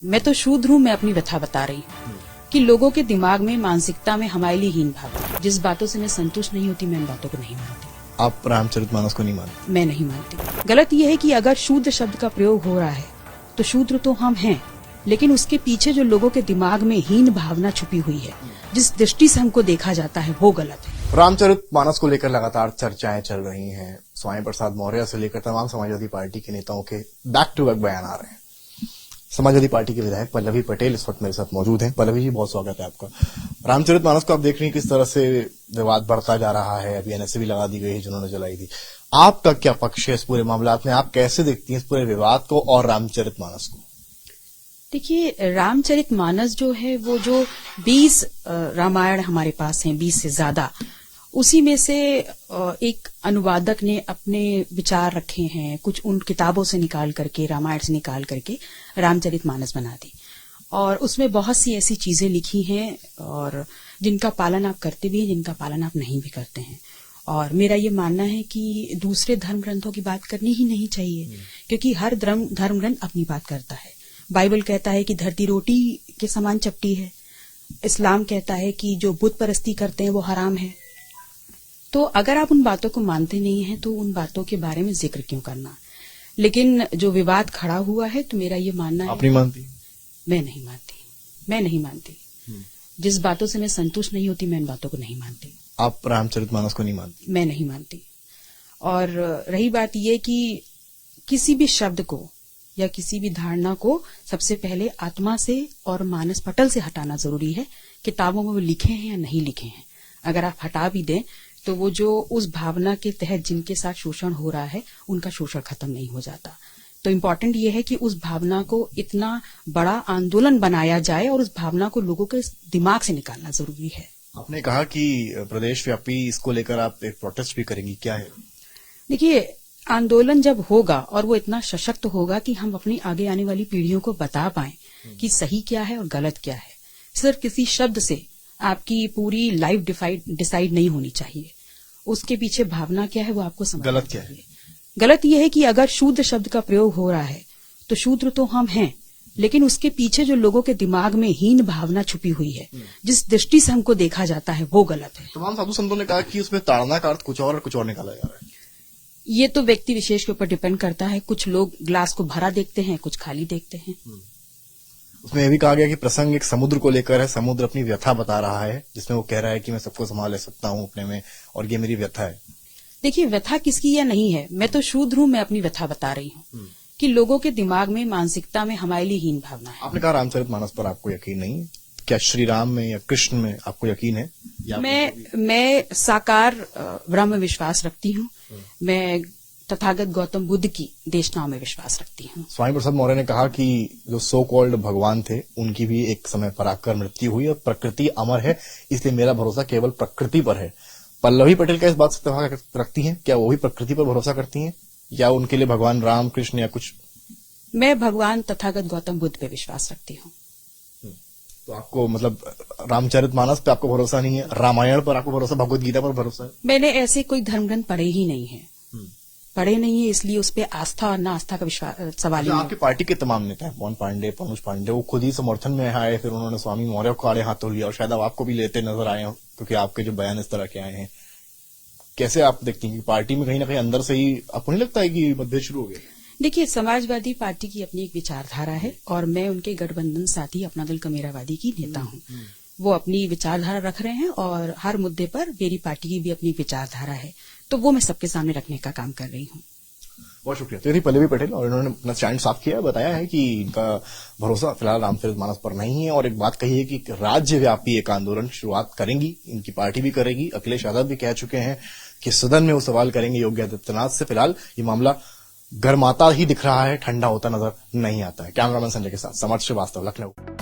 मैं तो शूद्र हूँ, मैं अपनी व्यथा बता रही हूँ कि लोगों के दिमाग में, मानसिकता में हमारे हीन भाव, जिस बातों से मैं संतुष्ट नहीं होती, मैं इन बातों को नहीं मानती। आप रामचरितमानस को नहीं मानते? मैं नहीं मानती। गलत यह है कि अगर शूद्र शब्द का प्रयोग हो रहा है तो शूद्र तो हम हैं, लेकिन उसके पीछे जो लोगों के दिमाग में हीन भावना छुपी हुई है, जिस दृष्टि से हमको देखा जाता है, वो गलत है। रामचरितमानस को लेकर लगातार चर्चाएं चल रही हैं। स्वामी प्रसाद मौर्य से लेकर तमाम समाजवादी पार्टी के नेताओं के बैक टू बैक बयान आ रहे हैं। समाजवादी पार्टी के विधायक पल्लवी पटेल इस वक्त मेरे साथ मौजूद हैं। पल्लवी जी, बहुत स्वागत है आपका। रामचरितमानस को आप देख रही हैं किस तरह से विवाद बढ़ता जा रहा है। अभी एनएसए भी लगा दी गई है जिन्होंने जलाई थी। आपका क्या पक्ष है इस पूरे मामला में? आप कैसे देखती हैं इस पूरे विवाद को और रामचरितमानस को? देखिए, रामचरितमानस जो है, वो जो 20 रामायण हमारे पास हैं, 20 से ज्यादा, उसी में से एक अनुवादक ने अपने विचार रखे हैं, कुछ उन किताबों से निकाल करके, रामायण से निकाल करके रामचरितमानस बना दी। और उसमें बहुत सी ऐसी चीजें लिखी हैं और जिनका पालन आप करते भी हैं, जिनका पालन आप नहीं भी करते हैं। और मेरा ये मानना है कि दूसरे धर्म ग्रंथों की बात करनी ही नहीं चाहिए, क्योंकि हर धर्म ग्रंथ अपनी बात करता है। बाइबल कहता है कि धरती रोटी के समान चपटी है। इस्लाम कहता है कि जो बुत परस्ती करते हैं वो हराम है। तो अगर आप उन बातों को मानते नहीं हैं तो उन बातों के बारे में जिक्र क्यों करना? लेकिन जो विवाद खड़ा हुआ है, तो मेरा ये मानना है। आप नहीं मानती? मैं नहीं मानती। जिस बातों से मैं संतुष्ट नहीं होती, मैं इन बातों को नहीं मानती। आप रामचरितमानस को नहीं मानती? मैं नहीं मानती। और रही बात यह कि किसी भी शब्द को या किसी भी धारणा को सबसे पहले आत्मा से और मानस पटल से हटाना जरूरी है। किताबों में वो लिखे हैं या नहीं लिखे हैं, अगर आप हटा भी दें तो वो जो उस भावना के तहत जिनके साथ शोषण हो रहा है, उनका शोषण खत्म नहीं हो जाता। तो इम्पोर्टेंट ये है कि उस भावना को इतना बड़ा आंदोलन बनाया जाए और उस भावना को लोगों के दिमाग से निकालना जरूरी है। आपने कहा कि प्रदेश व्यापी इसको लेकर आप एक प्रोटेस्ट भी करेंगी, क्या है? देखिए, आंदोलन जब होगा और वो इतना सशक्त होगा कि हम अपनी आगे आने वाली पीढ़ियों को बता पाएं कि सही क्या है और गलत क्या है। सिर्फ किसी शब्द से आपकी पूरी लाइफ डिसाइड नहीं होनी चाहिए। उसके पीछे भावना क्या है वो आपको समझना गलत क्या है? गलत यह है कि अगर शूद्र शब्द का प्रयोग हो रहा है तो शूद्र तो हम हैं, लेकिन उसके पीछे जो लोगों के दिमाग में हीन भावना छुपी हुई है, जिस दृष्टि से हमको देखा जाता है, वो गलत है। तमाम साधु संतों ने कहा कि उसमें ताड़ना का अर्थ कुछ और निकाला जा रहा है। ये तो व्यक्ति विशेष के ऊपर डिपेंड करता है। कुछ लोग ग्लास को भरा देखते हैं, कुछ खाली देखते हैं। उसमें यह भी कहा गया कि प्रसंग एक समुद्र को लेकर है। समुद्र अपनी व्यथा बता रहा है, जिसमें वो कह रहा है कि मैं सबको संभाल ले सकता हूँ अपने में, और ये मेरी व्यथा है। देखिए, व्यथा किसकी या नहीं है, मैं तो शूद्र हूँ, मैं अपनी व्यथा बता रही हूँ कि लोगों के दिमाग में, मानसिकता में हमारे लिए हीन भावना है। आपने कहा रामचरितमानस पर आपको यकीन नहीं है, क्या श्री राम में या कृष्ण में आपको यकीन है? मैं साकार ब्रह्म विश्वास रखती हूँ। मैं तथागत गौतम बुद्ध की देशनाओं में विश्वास रखती हूँ। स्वामी प्रसाद मौर्य ने कहा कि जो सो कॉल्ड भगवान थे, उनकी भी एक समय पर आकर मृत्यु हुई और प्रकृति अमर है, इसलिए मेरा भरोसा केवल प्रकृति पर है। पल्लवी पटेल का इस बात से इत्तेफाक रखती हैं? क्या वो भी प्रकृति पर भरोसा करती हैं, या उनके लिए भगवान राम, कृष्ण या कुछ? मैं भगवान तथागत गौतम बुद्ध पे विश्वास रखती हूँ। तो आपको मतलब रामचरितमानस पे आपको भरोसा नहीं है, रामायण पर आपको भरोसा, भगवत गीता पर भरोसा है? मैंने ऐसे कोई धर्म ग्रंथ पढ़े ही नहीं है, इसलिए उस पर आस्था और ना आस्था का विश्वास सवाल ही नहीं। आपकी पार्टी के तमाम नेता पवन पांडे, पनुज पांडे, वो खुद ही समर्थन में आए, फिर उन्होंने स्वामी मौर्य को आड़े हाथों लिया, और शायद अब आपको भी लेते नजर आए हो, क्योंकि आपके जो बयान इस तरह के आए हैं। कैसे आप देखती हैं कि पार्टी में कहीं ना कहीं अंदर से ही आपको नहीं लगता है कि मतभेद शुरू हो गया? देखिए, समाजवादी पार्टी की अपनी एक विचारधारा है और मैं उनके गठबंधन साथी अपना दल कमेरावादी की नेता हूँ। वो अपनी विचारधारा रख रहे हैं और हर मुद्दे पर मेरी पार्टी की भी अपनी विचारधारा है, तो वो मैं सबके सामने रखने का काम कर रही हूँ। बहुत शुक्रिया। तो यदि पल्लवी पटेल, और इन्होंने अपना स्टैंड साफ किया, बताया है कि इनका भरोसा फिलहाल रामचरितमानस पर नहीं है, और एक बात कही है कि राज्यव्यापी एक आंदोलन शुरुआत करेंगी, इनकी पार्टी भी करेगी। अखिलेश यादव भी कह चुके हैं कि सदन में वो सवाल करेंगे योगी आदित्यनाथ से। फिलहाल ये मामला गर्माता ही दिख रहा है, ठंडा होता नजर नहीं आता है। कैमरामैन संजय के साथ समर्थ श्रीवास्तव, लखनऊ।